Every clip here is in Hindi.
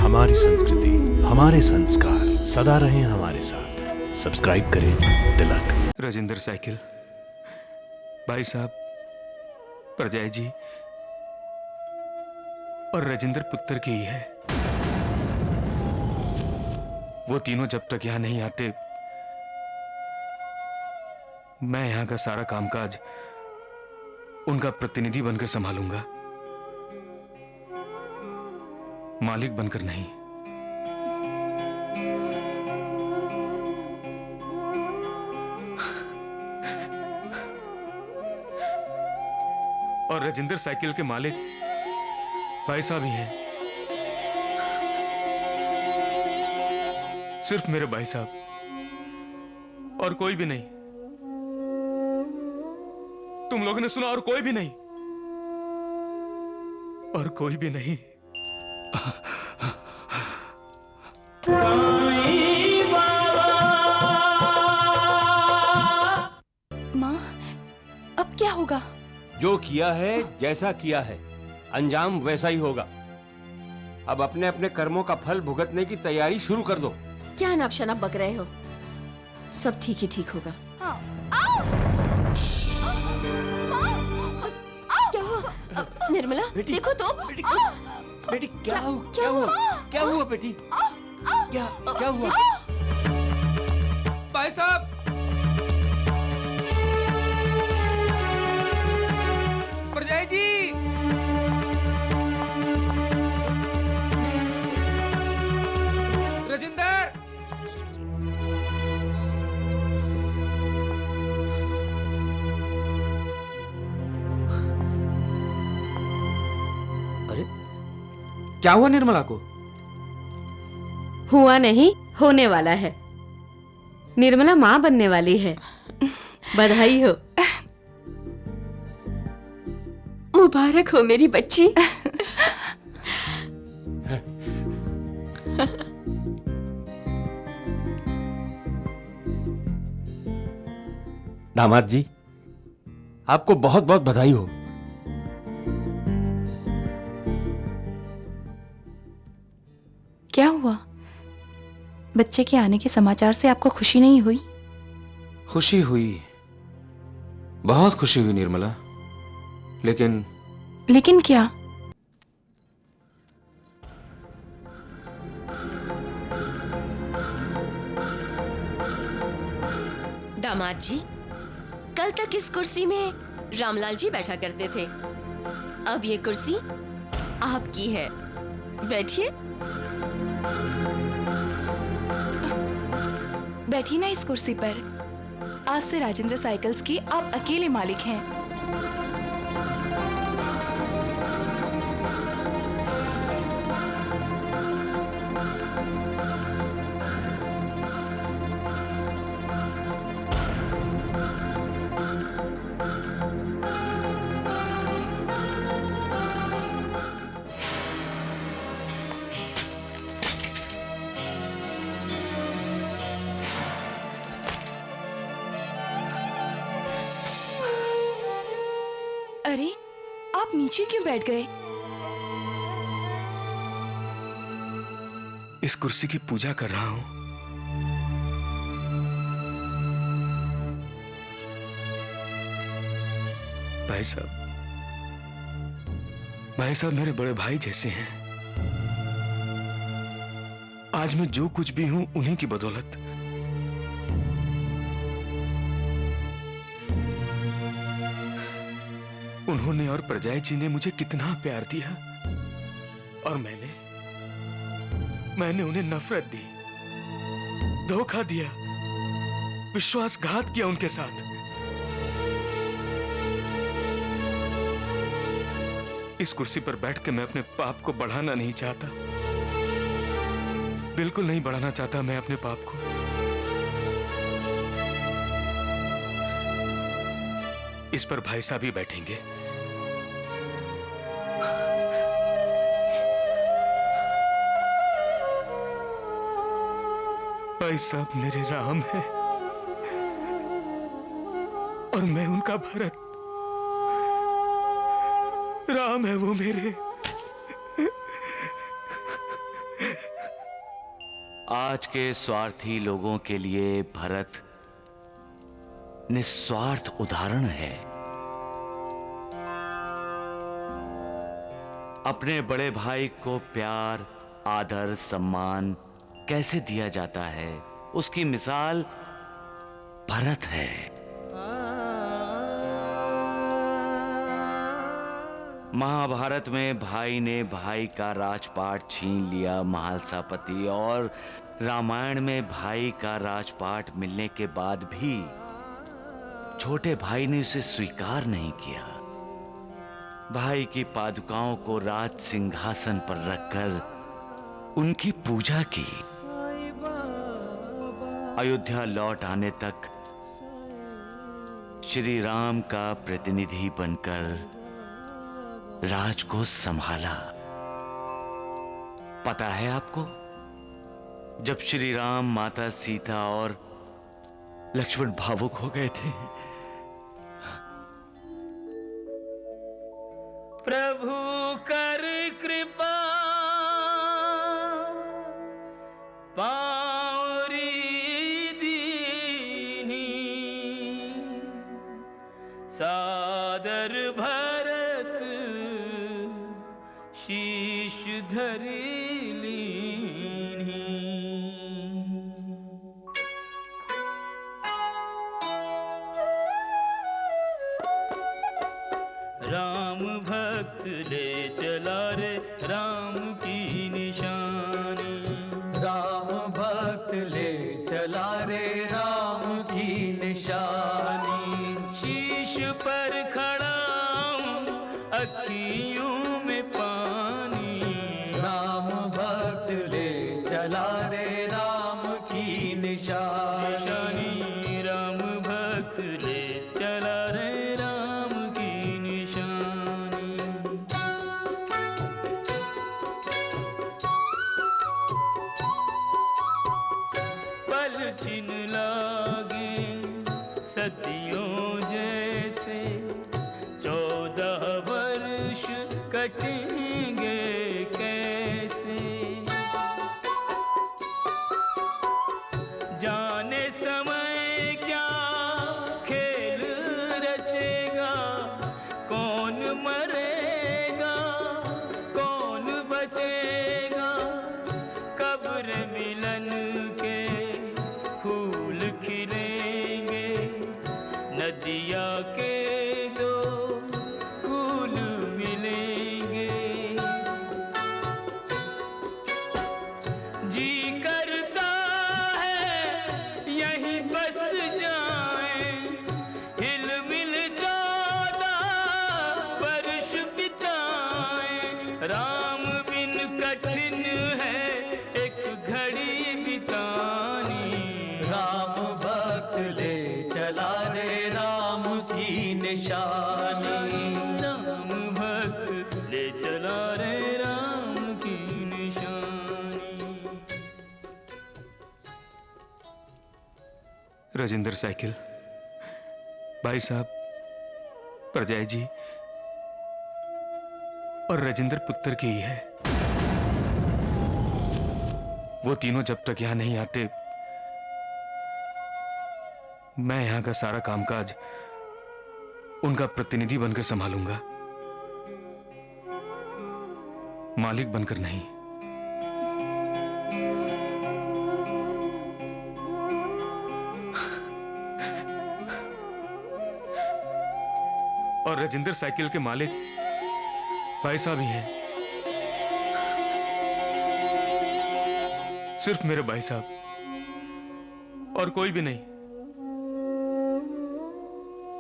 हमारी संस्कृति, हमारे संस्कार सदा रहें हमारे साथ। सब्सक्राइब करें तिलक। राजेंद्र साइकिल, भाई साहब, प्रजय जी और राजेंद्र पुत्र की ही है। वो तीनों जब तक यहां नहीं आते, मैं यहां का सारा कामकाज उनका प्रतिनिधि बनकर संभालूंगा, मालिक बनकर नहीं। और राजेंद्र साइकिल के मालिक भाई साहब ही हैं, सिर्फ मेरे भाई साहब और कोई भी नहीं। तुम लोगों ने सुना, और कोई भी नहीं, और कोई भी नहीं। माँ, अब क्या होगा? जो किया है, जैसा किया है, अंजाम वैसा ही होगा। अब अपने अपने कर्मों का फल भुगतने की तैयारी शुरू कर दो। क्या नाप शनाप बक रहे हो? सब ठीक ही ठीक होगा। हाँ। क्या हुआ? निर्मला, बेटी, देखो तो। बेटी क्या हुआ? क्या हुआ बेटी? क्या हुआ? भाई साहब, प्रजय जी, राजेंद्र। अरे क्या हुआ निर्मला को? हुआ नहीं, होने वाला है। निर्मला माँ बनने वाली है। बधाई हो। मुबारक हो मेरी बच्ची। दामाद जी, आपको बहुत बहुत बधाई हो। क्या हुआ? बच्चे के आने के समाचार से आपको खुशी नहीं हुई? खुशी हुई, बहुत खुशी हुई निर्मला, लेकिन क्या? दामाद जी, कल तक इस कुर्सी में रामलाल जी बैठा करते थे। अब ये कुर्सी आपकी है। बैठिए। बैठी ना इस कुर्सी पर। आज से राजेंद्र साइकिल्स की आप अकेले मालिक हैं। अरे, आप नीचे क्यों बैठ गए? इस कुर्सी की पूजा कर रहा हूं। भाई साहब मेरे बड़े भाई जैसे हैं। आज मैं जो कुछ भी हूं उन्हीं की बदौलत। उन्होंने और प्रजय जी ने मुझे कितना प्यार दिया, और मैंने उन्हें नफरत दी, धोखा दिया, विश्वासघात किया उनके साथ। इस कुर्सी पर बैठ के मैं अपने पाप को बढ़ाना नहीं चाहता, बिल्कुल नहीं बढ़ाना चाहता मैं अपने पाप को। इस पर भाई साहब ही बैठेंगे। भाई साहब मेरे राम है और मैं उनका भरत। राम है वो मेरे, आज के स्वार्थी लोगों के लिए भरत निस्वार्थ उदाहरण है। अपने बड़े भाई को प्यार, आदर, सम्मान कैसे दिया जाता है, उसकी मिसाल भरत है। महाभारत में भाई ने भाई का राजपाट छीन लिया महालसापति, और रामायण में भाई का राजपाट मिलने के बाद भी छोटे भाई ने उसे स्वीकार नहीं किया। भाई की पादुकाओं को राज सिंहासन पर रखकर उनकी पूजा की। अयोध्या लौट आने तक श्री राम का प्रतिनिधि बनकर राज को संभाला। पता है आपको, जब श्री राम, माता सीता और लक्ष्मण भावुक हो गए थे, प्रभु कर कृपा पाउरी दीनी, सादर भरत शीश धरी लीनी। राम भक्त ले चला रे राम की निशानी, राम भक्त ले चला रे राम की निशानी। शीश पर खड़ा हूँ अखियों में पानी, राम भक्त ले चला रे राम की निशानी। राम भक्त ले चला रे राम की निशानी। पल छिन लागे सदियों जैसे, 14 वर्ष कटेंगे कैसे। जाने समय क्या खेल रचेगा, कौन मरेगा कौन बचेगा। कब्र मिलन के फूल खिलेंगे, नदिया के दो फूल मिलेंगे। जी करता है यहीं बस जाएं, हिल मिल 14 वर्ष बिताएं। राम बिन कठिन है एक घड़ी बितानी, राम भक्त ले चला रे राम की निशानी। राम भक्त ले चला रे राम की निशानी। राजेंद्र साइकिल भाई साहब, प्रजय जी और राजेंद्र पुत्र की ही है। वो तीनों जब तक यहां नहीं आते, मैं यहां का सारा कामकाज उनका प्रतिनिधि बनकर संभालूंगा, मालिक बनकर नहीं। और राजेंद्र साइकिल के मालिक भाई साहब ही हैं, सिर्फ मेरे भाई साहब और कोई भी नहीं।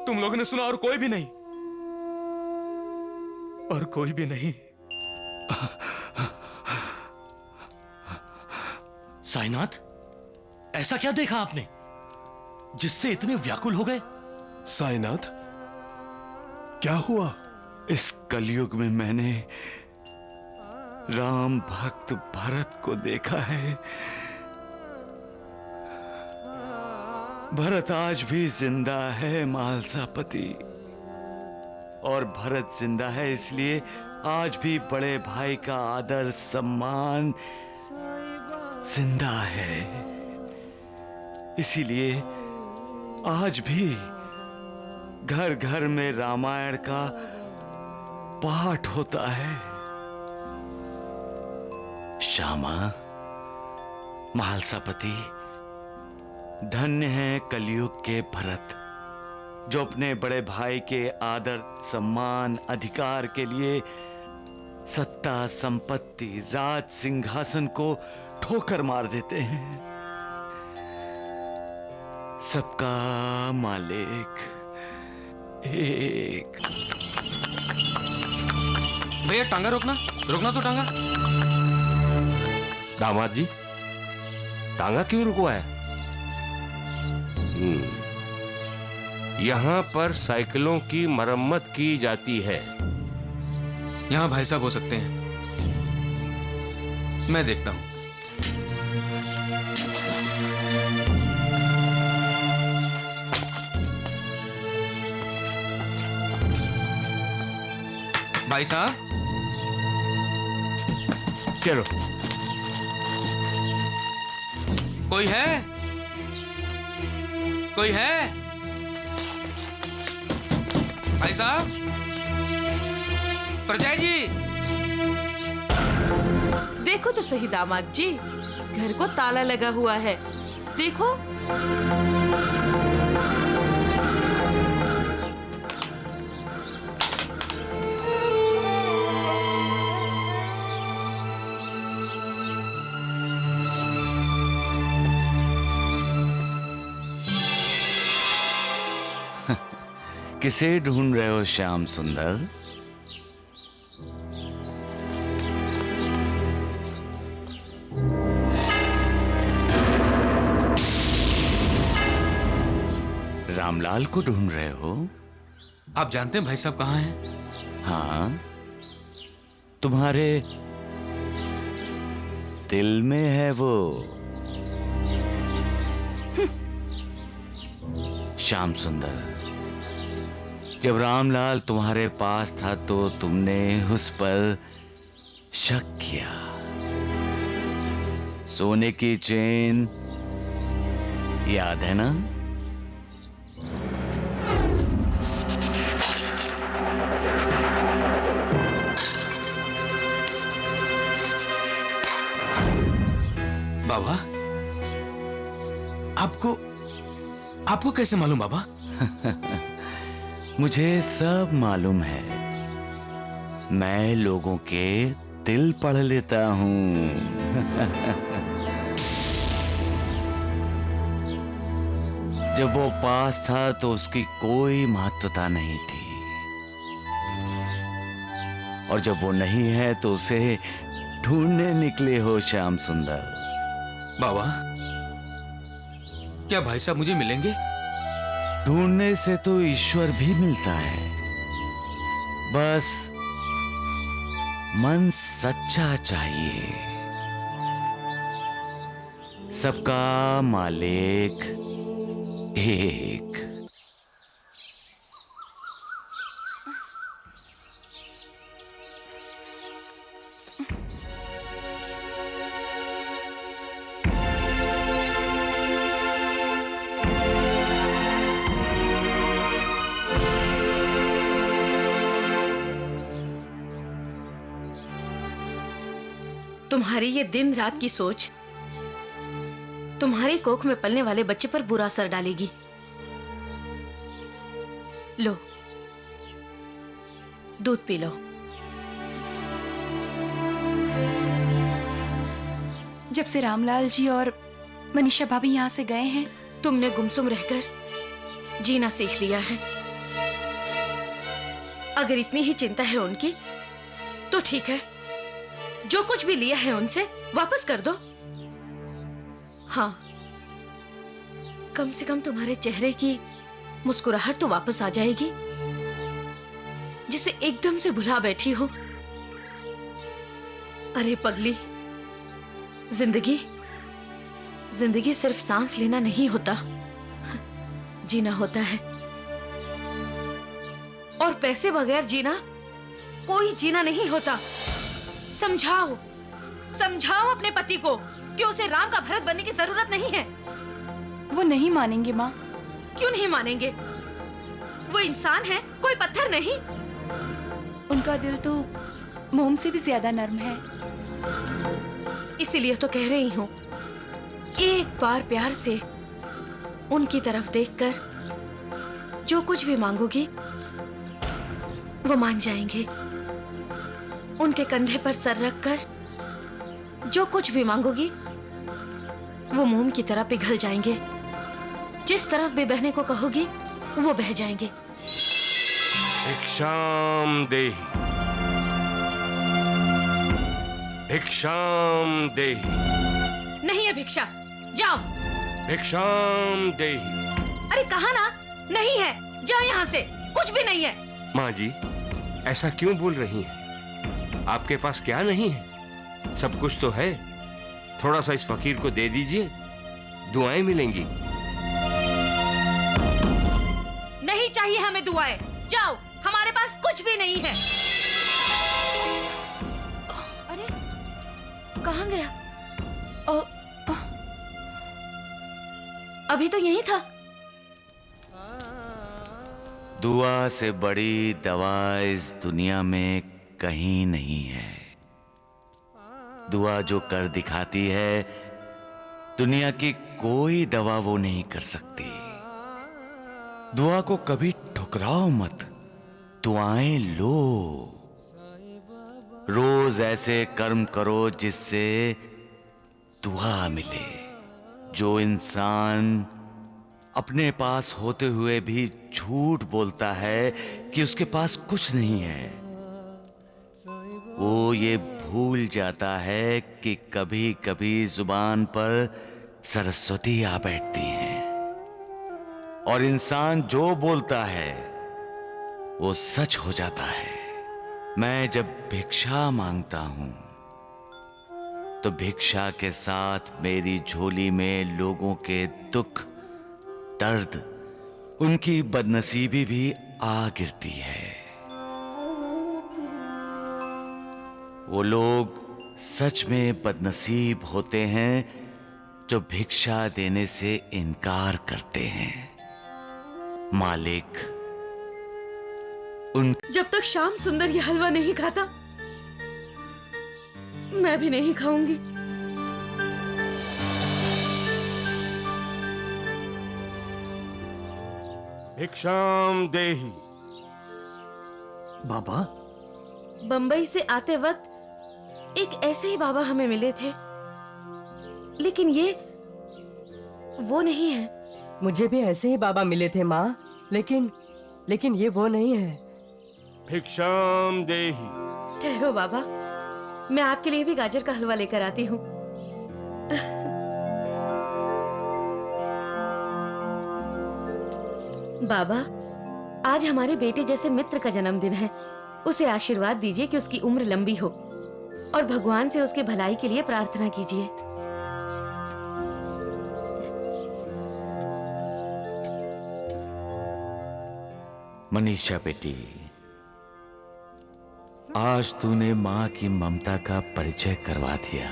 तुम लोगों ने सुना, और कोई भी नहीं, और कोई भी नहीं। साईनाथ, ऐसा क्या देखा आपने जिससे इतने व्याकुल हो गए? साईनाथ, क्या हुआ? इस कलयुग में मैंने राम भक्त भरत को देखा है। भरत आज भी जिंदा है महालसापति, और भरत जिंदा है इसलिए आज भी बड़े भाई का आदर सम्मान जिंदा है। इसीलिए आज भी घर घर में रामायण का पाठ होता है। श्यामा, महालसापति, धन्य है कलयुग के भरत, जो अपने बड़े भाई के आदर, सम्मान, अधिकार के लिए सत्ता, संपत्ति, राज सिंहासन को ठोकर मार देते हैं। सबका मालिक एक। भैया टांगा रोकना, रोकना तो टांगा। दामाद जी, टांगा क्यों रुकवाया? यहाँ पर साइकिलों की मरम्मत की जाती है। यहाँ भाई साहब हो सकते हैं, मैं देखता हूं। भाई साहब, चलो। कोई है? कोई है? भाई साहब, प्रजय जी। देखो तो सही दामाद जी, घर को ताला लगा हुआ है। देखो। किसे ढूंढ रहे हो श्याम सुंदर? रामलाल को ढूंढ रहे हो? आप जानते हैं भाई साहब कहाँ हैं? हाँ, तुम्हारे दिल में है वो। श्याम सुंदर, जब रामलाल तुम्हारे पास था तो तुमने उस पर शक किया। सोने की चेन याद है ना? बाबा, आपको कैसे मालूम बाबा? मुझे सब मालूम है। मैं लोगों के दिल पढ़ लेता हूं। जब वो पास था तो उसकी कोई महत्वता नहीं थी, और जब वो नहीं है तो उसे ढूंढने निकले हो श्याम सुंदर। बाबा, क्या भाई साहब मुझे मिलेंगे? ढूंढने से तो ईश्वर भी मिलता है, बस मन सच्चा चाहिए। सबका मालिक एक। तुम्हारी ये दिन रात की सोच तुम्हारी कोख में पलने वाले बच्चे पर बुरा असर डालेगी। लो, दूध पी लो। जब से रामलाल जी और मनीषा भाभी यहाँ से गए हैं, तुमने गुमसुम रहकर जीना सीख लिया है। अगर इतनी ही चिंता है उनकी तो ठीक है, जो कुछ भी लिया है उनसे वापस कर दो। हाँ, कम से कम तुम्हारे चेहरे की मुस्कुराहट तो वापस आ जाएगी, जिसे एकदम से भुला बैठी हो। अरे पगली, जिंदगी सिर्फ सांस लेना नहीं होता, जीना होता है। और पैसे बगैर जीना कोई जीना नहीं होता। समझाओ, समझाओ अपने पति को कि उसे राम का भरत बनने की जरूरत नहीं है। वो नहीं मानेंगे माँ। क्यों नहीं मानेंगे? वो इंसान है, कोई पत्थर नहीं। उनका दिल तो मोम से भी ज्यादा नर्म है। इसीलिए तो कह रही हूँ, एक बार प्यार से उनकी तरफ देखकर जो कुछ भी मांगोगी वो मान जाएंगे। उनके कंधे पर सर रखकर जो कुछ भी मांगोगी वो मोम की तरह पिघल जाएंगे। जिस तरफ भी बहने को कहोगी वो बह जाएंगे। भिक्षाम देहि, भिक्षाम देहि, नहीं है भिक्षा, जाओ। भिक्षाम देहि। अरे कहा ना नहीं है, जाओ यहाँ से, कुछ भी नहीं है। माँ जी, ऐसा क्यों बोल रही हैं? आपके पास क्या नहीं है? सब कुछ तो है। थोड़ा सा इस फकीर को दे दीजिए, दुआएं मिलेंगी। नहीं चाहिए हमें दुआएं, जाओ, हमारे पास कुछ भी नहीं है। अरे कहाँ गया? अभी तो यही था। दुआ से बड़ी दवा इस दुनिया में कहीं नहीं है। दुआ जो कर दिखाती है, दुनिया की कोई दवा वो नहीं कर सकती। दुआ को कभी ठुकराओ मत, दुआएं लो। रोज ऐसे कर्म करो जिससे दुआ मिले। जो इंसान अपने पास होते हुए भी झूठ बोलता है कि उसके पास कुछ नहीं है, वो ये भूल जाता है कि कभी कभी जुबान पर सरस्वती आ बैठती हैं। और इंसान जो बोलता है वो सच हो जाता है। मैं जब भिक्षा मांगता हूं तो भिक्षा के साथ मेरी झोली में लोगों के दुख, दर्द, उनकी बदनसीबी भी आ गिरती है। वो लोग सच में बदनसीब होते हैं जो भिक्षा देने से इनकार करते हैं। मालिक, उन जब तक श्याम सुंदर ये हलवा नहीं खाता, मैं भी नहीं खाऊंगी। भिक्षाम देहि। बाबा, बंबई से आते वक्त एक ऐसे ही बाबा हमें मिले थे, लेकिन ये वो नहीं है। मुझे भी ऐसे ही बाबा मिले थे माँ, लेकिन ये वो नहीं है। भिक्षाम देहि। ठहरो बाबा, मैं आपके लिए भी गाजर का हलवा लेकर आती हूँ। बाबा, आज हमारे बेटे जैसे मित्र का जन्मदिन है। उसे आशीर्वाद दीजिए कि उसकी उम्र लंबी हो और भगवान से उसके भलाई के लिए प्रार्थना कीजिए। मनीषा बेटी, आज तूने माँ की ममता का परिचय करवा दिया।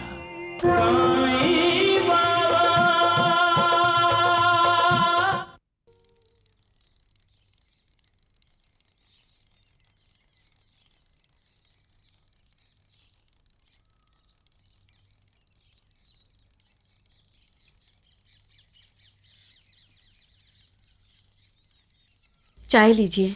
चाय लीजिए।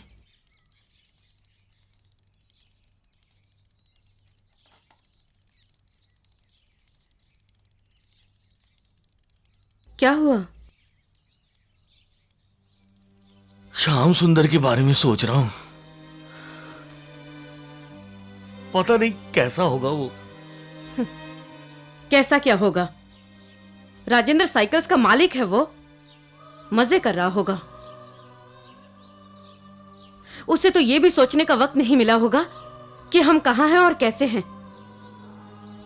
क्या हुआ? श्याम सुंदर के बारे में सोच रहा हूं। पता नहीं कैसा होगा वो। कैसा क्या होगा? राजेंद्र साइकिल्स का मालिक है वो, मजे कर रहा होगा। उसे तो ये भी सोचने का वक्त नहीं मिला होगा कि हम कहां हैं और कैसे हैं,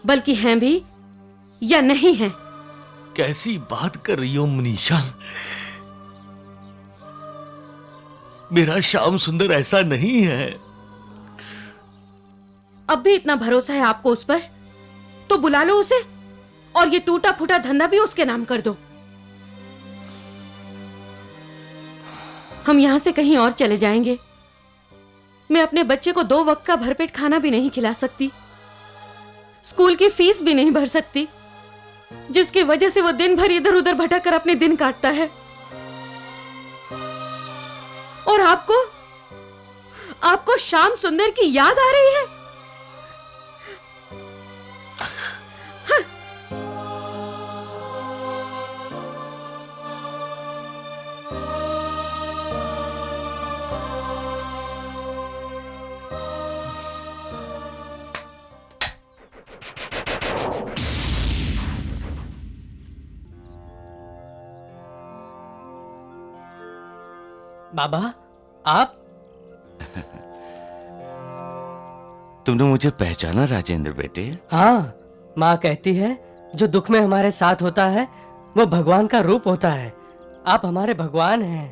बल्कि हैं भी या नहीं हैं। कैसी बात कर रही हो मनीषा? मेरा श्याम सुंदर ऐसा नहीं है। अब भी इतना भरोसा है आपको उस पर तो बुला लो उसे और ये टूटा फूटा धंधा भी उसके नाम कर दो। हम यहां से कहीं और चले जाएंगे। मैं अपने बच्चे को 2 वक्त का भरपेट खाना भी नहीं खिला सकती, स्कूल की फीस भी नहीं भर सकती, जिसकी वजह से वो दिन भर इधर उधर भटक कर अपने दिन काटता है। और आपको श्याम सुंदर की याद आ रही है? बाबा, आप? तुमने मुझे पहचाना राजेंद्र बेटे? हाँ, माँ कहती है जो दुख में हमारे साथ होता है वो भगवान का रूप होता है। आप हमारे भगवान हैं।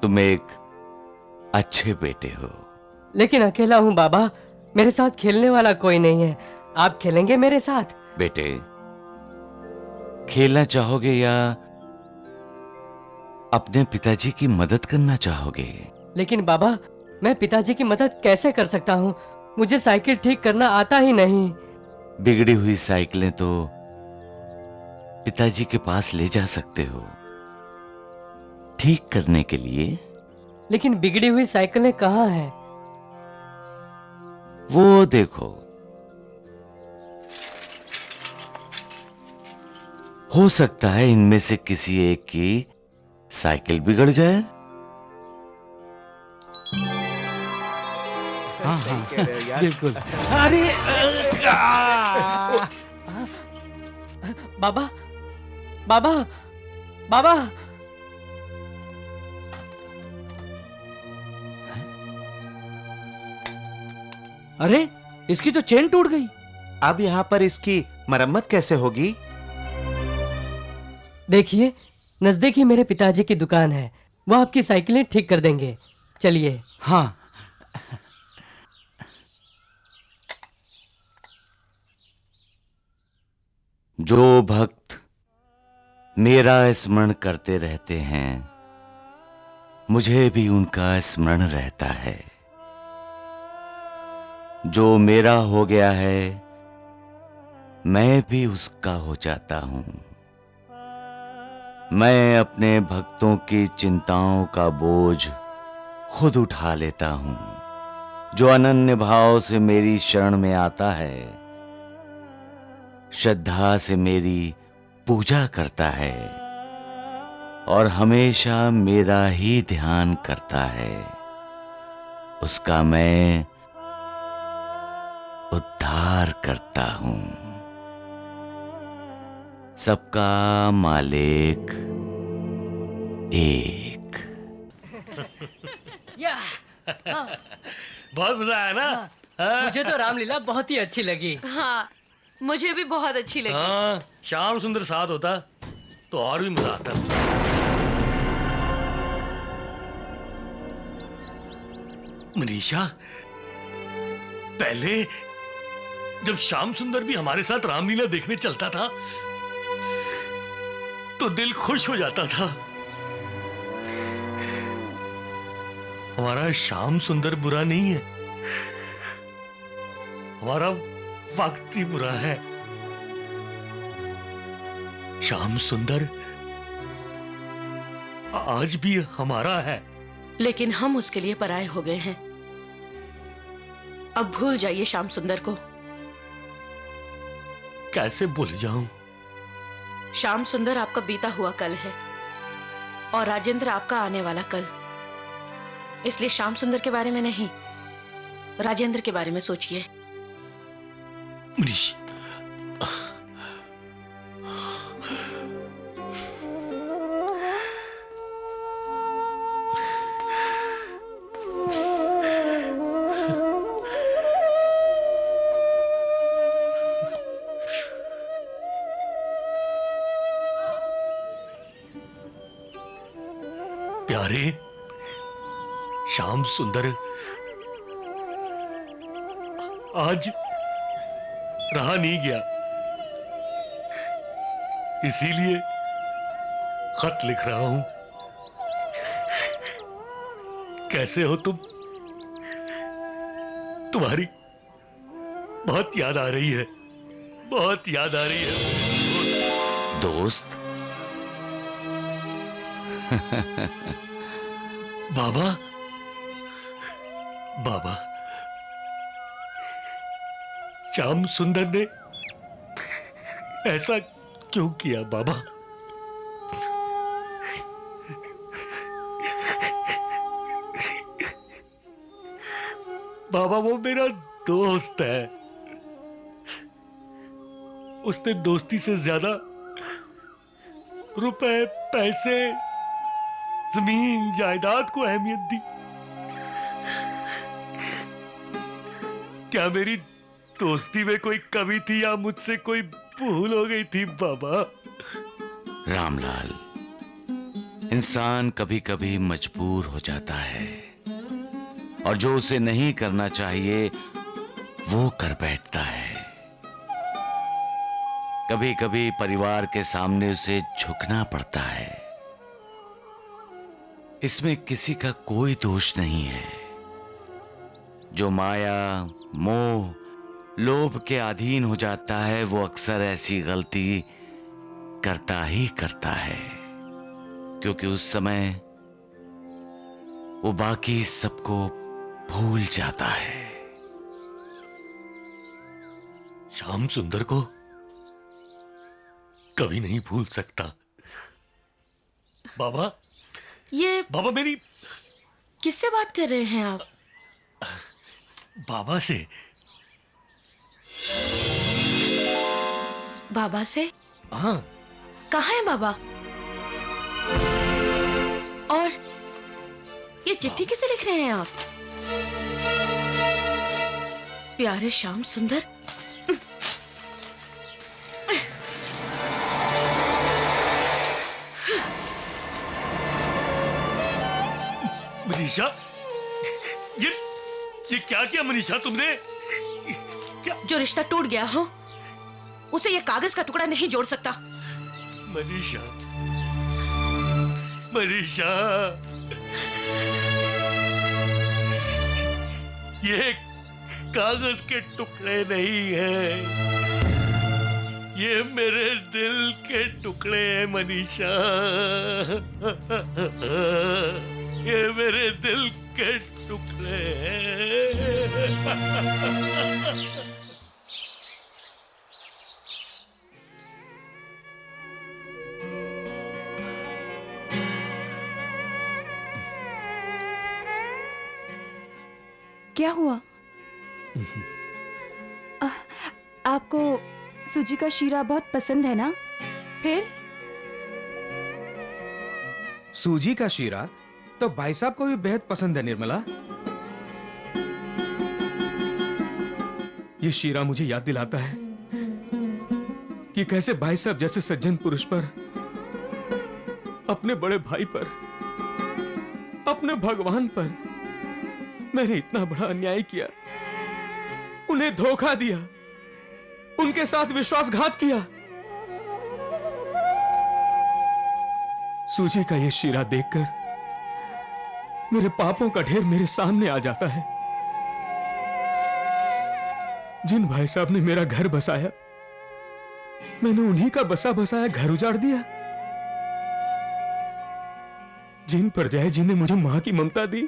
तुम एक अच्छे बेटे हो। लेकिन अकेला हूँ बाबा, मेरे साथ खेलने वाला कोई नहीं है। आप खेलेंगे मेरे साथ? बेटे, खेलना चाहोगे या अपने पिताजी की मदद करना चाहोगे? लेकिन बाबा, मैं पिताजी की मदद कैसे कर सकता हूँ? मुझे साइकिल ठीक करना आता ही नहीं। बिगड़ी हुई साइकिलें तो पिताजी के पास ले जा सकते हो ठीक करने के लिए। लेकिन बिगड़ी हुई साइकिलें कहाँ हैं? वो देखो, हो सकता है इनमें से किसी एक की साइकिल बिगड़ जाए। हाँ हाँ बिल्कुल। अरे बाबा, बाबा, बाबा। अरे इसकी तो चेन टूट गई। अब यहाँ पर इसकी मरम्मत कैसे होगी? देखिए, नजदीक ही मेरे पिताजी की दुकान है, वो आपकी साइकिलें ठीक कर देंगे। चलिए। हाँ। जो भक्त मेरा स्मरण करते रहते हैं, मुझे भी उनका स्मरण रहता है। जो मेरा हो गया है, मैं भी उसका हो जाता हूं। मैं अपने भक्तों की चिंताओं का बोझ खुद उठा लेता हूं। जो अनन्य भाव से मेरी शरण में आता है, श्रद्धा से मेरी पूजा करता है और हमेशा मेरा ही ध्यान करता है, उसका मैं उद्धार करता हूं। सबका मालिक एक। बहुत मजा आया ना? मुझे तो रामलीला बहुत ही अच्छी लगी। हाँ, मुझे भी बहुत अच्छी लगी। हाँ, श्याम सुंदर साथ होता तो और भी मजा आता। मनीषा, पहले जब श्याम सुंदर भी हमारे साथ रामलीला देखने चलता था तो दिल खुश हो जाता था। हमारा श्याम सुंदर बुरा नहीं है, हमारा वक्त ही बुरा है। श्याम सुंदर आज भी हमारा है, लेकिन हम उसके लिए पराये हो गए हैं। अब भूल जाइए श्याम सुंदर को। कैसे भूल जाऊं? श्याम सुंदर आपका बीता हुआ कल है और राजेंद्र आपका आने वाला कल। इसलिए श्याम सुंदर के बारे में नहीं, राजेंद्र के बारे में सोचिए। मनीष, प्यारे श्याम सुंदर आज रहा नहीं गया, इसीलिए खत लिख रहा हूं। कैसे हो तुम? तुम्हारी बहुत याद आ रही है, बहुत याद आ रही है दोस्त। बाबा, बाबा, श्याम सुंदर ने ऐसा क्यों किया बाबा? बाबा वो मेरा दोस्त है, उसने दोस्ती से ज्यादा रुपए, पैसे, जमीन जायदाद को अहमियत दी। क्या मेरी दोस्ती में कोई कमी थी या मुझसे कोई भूल हो गई थी बाबा? रामलाल, इंसान कभी कभी मजबूर हो जाता है और जो उसे नहीं करना चाहिए वो कर बैठता है। कभी कभी परिवार के सामने उसे झुकना पड़ता है। इसमें किसी का कोई दोष नहीं है। जो माया, मोह, लोभ के अधीन हो जाता है वो अक्सर ऐसी गलती करता ही करता है, क्योंकि उस समय वो बाकी सबको भूल जाता है। श्याम सुंदर को कभी नहीं भूल सकता बाबा। ये बाबा मेरी किससे बात कर रहे हैं आप? बाबा से। बाबा से? हाँ। कहाँ है बाबा? और ये चिट्ठी किसे लिख रहे हैं आप? प्यारे श्याम सुंदर, मनीषा, ये क्या किया मनीषा तुमने? क्या? जो रिश्ता टूट गया हो उसे ये कागज का टुकड़ा नहीं जोड़ सकता। मनीषा, मनीषा, ये कागज के टुकड़े नहीं है, ये मेरे दिल के टुकड़े हैं मनीषा। ये मेरे दिल के टुकड़े हैं। क्या हुआ? आपको सूजी का शीरा बहुत पसंद है ना? फिर सूजी का शीरा तो भाई साहब को भी बेहद पसंद है निर्मला। ये शीरा मुझे याद दिलाता है कि कैसे भाई साहब जैसे सज्जन पुरुष पर, अपने बड़े भाई पर, अपने भगवान पर मैंने इतना बड़ा अन्याय किया, उन्हें धोखा दिया, उनके साथ विश्वासघात किया। सूजी का यह शीरा देखकर मेरे पापों का ढेर मेरे सामने आ जाता है। जिन भाई साहब ने मेरा घर बसाया, मैंने उन्हीं का बसा बसाया घर उजाड़ दिया। जिन परजाई जी ने मुझे मां की ममता दी,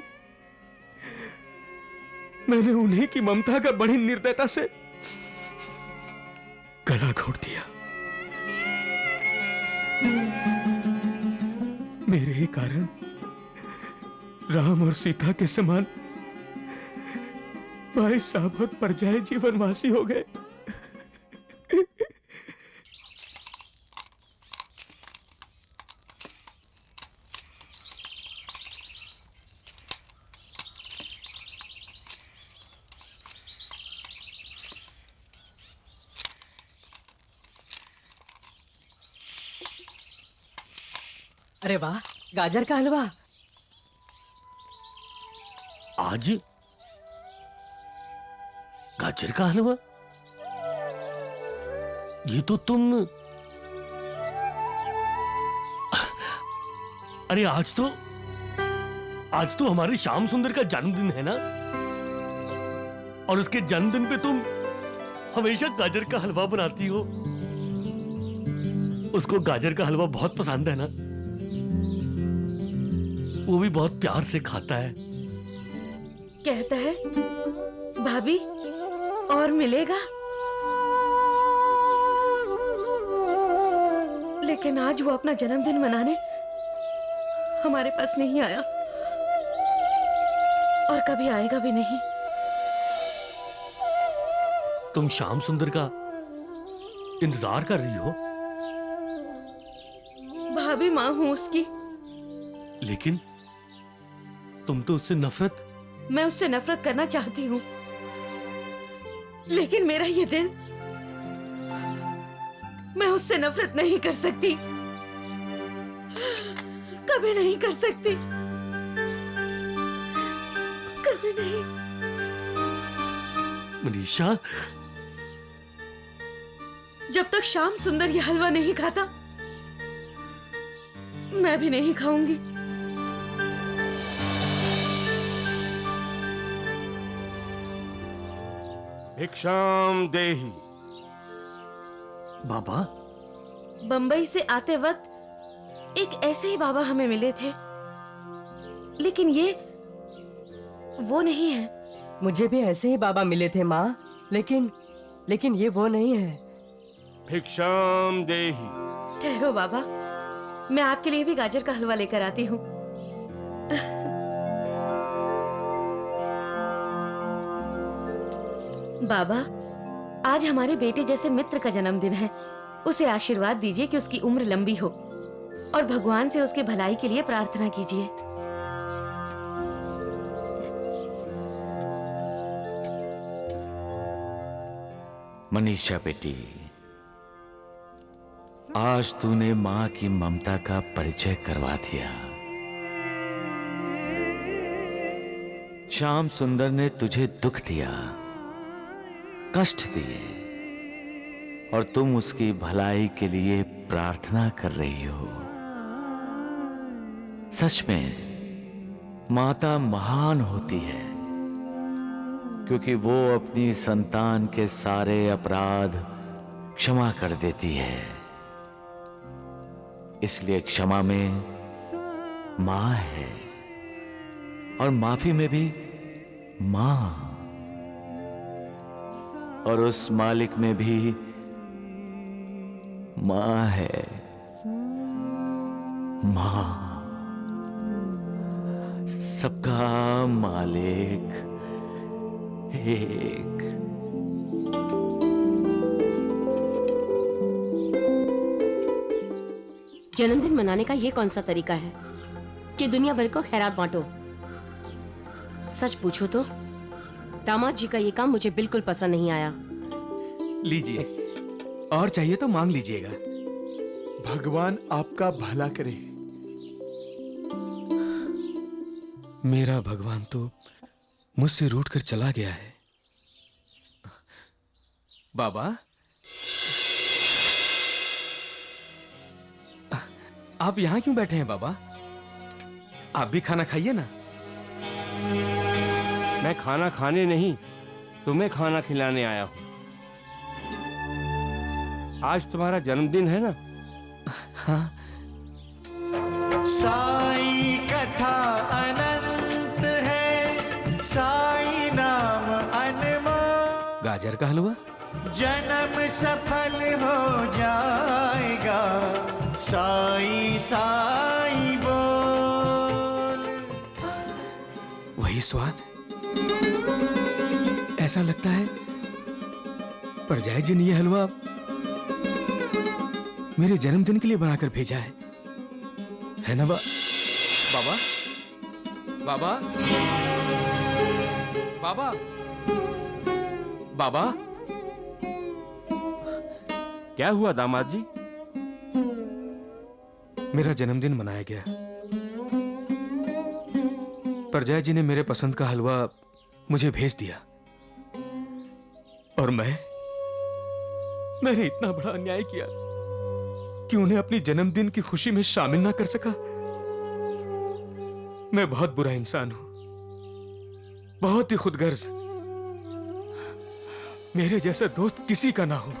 मैंने उन्हीं की ममता का बड़ी निर्दयता से गला घोट दिया। मेरे ही कारण राम और सीता के समान भाई साहब और परजाई जीवनवासी हो गए। अरे वाह, गाजर का हलवा। आज गाजर का हलवा? ये तो तुम, अरे आज तो हमारे श्याम सुंदर का जन्मदिन है ना, और उसके जन्मदिन पे तुम हमेशा गाजर का हलवा बनाती हो। उसको गाजर का हलवा बहुत पसंद है ना, वो भी बहुत प्यार से खाता है। कहता है भाभी और मिलेगा, लेकिन आज वो अपना जन्मदिन मनाने हमारे पास नहीं आया और कभी आएगा भी नहीं। तुम श्याम सुंदर का इंतजार कर रही हो? भाभी माँ हूं उसकी। लेकिन तुम तो उससे नफरत। मैं उससे नफरत करना चाहती हूँ, लेकिन मेरा ये दिल, मैं उससे नफरत नहीं कर सकती, कभी नहीं कर सकती, कभी नहीं। मनीषा, जब तक श्याम सुंदर ये हलवा नहीं खाता, मैं भी नहीं खाऊंगी। भिक्षाम देहि। बाबा, बंबई से आते वक्त एक ऐसे ही बाबा हमें मिले थे, लेकिन ये वो नहीं है। मुझे भी ऐसे ही बाबा मिले थे माँ, लेकिन ये वो नहीं है। भिक्षाम देहि। ठहरो बाबा, मैं आपके लिए भी गाजर का हलवा लेकर आती हूँ। बाबा, आज हमारे बेटे जैसे मित्र का जन्मदिन है। उसे आशीर्वाद दीजिए कि उसकी उम्र लंबी हो, और भगवान से उसकी भलाई के लिए प्रार्थना कीजिए। मनीषा बेटी, आज तूने मां की ममता का परिचय करवा दिया। श्याम सुंदर ने तुझे दुख दिया, कष्ट दिए, और तुम उसकी भलाई के लिए प्रार्थना कर रही हो। सच में माता महान होती है, क्योंकि वो अपनी संतान के सारे अपराध क्षमा कर देती है। इसलिए क्षमा में मां है, और माफी में भी मां, और उस मालिक में भी मां है। मां, सबका मालिक एक। जन्मदिन मनाने का ये कौन सा तरीका है कि दुनिया भर को खैरात बांटो? सच पूछो तो दामाद जी का ये काम मुझे बिल्कुल पसंद नहीं आया। लीजिए, और चाहिए तो मांग लीजिएगा। भगवान आपका भला करे। मेरा भगवान तो मुझसे रूठ कर चला गया है। बाबा, आप यहां क्यों बैठे हैं बाबा? आप भी खाना खाइए ना। मैं खाना खाने नहीं, तुम्हें खाना खिलाने आया हूं। आज तुम्हारा जन्मदिन है ना? हाँ। साई कथा अनंत है, साई नाम अनमोल। गाजर का हलवा? जन्म सफल हो जाएगा, साई साई बोल। वही स्वाद। ऐसा लगता है परजाई जी ने ये हलवा मेरे जन्मदिन के लिए बनाकर भेजा है ना बाबा? बाबा, बाबा, बाबा। क्या हुआ दामाद जी? मेरा जन्मदिन मनाया गया। परजाई जी ने मेरे पसंद का हलवा मुझे भेज दिया, और मैंने इतना बड़ा अन्याय किया कि उन्हें अपनी जन्मदिन की खुशी में शामिल ना कर सका। मैं बहुत बुरा इंसान हूं, बहुत ही खुदगर्ज। मेरे जैसा दोस्त किसी का ना हो।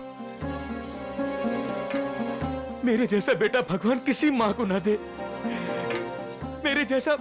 मेरे जैसा बेटा भगवान किसी मां को ना दे। मेरे जैसा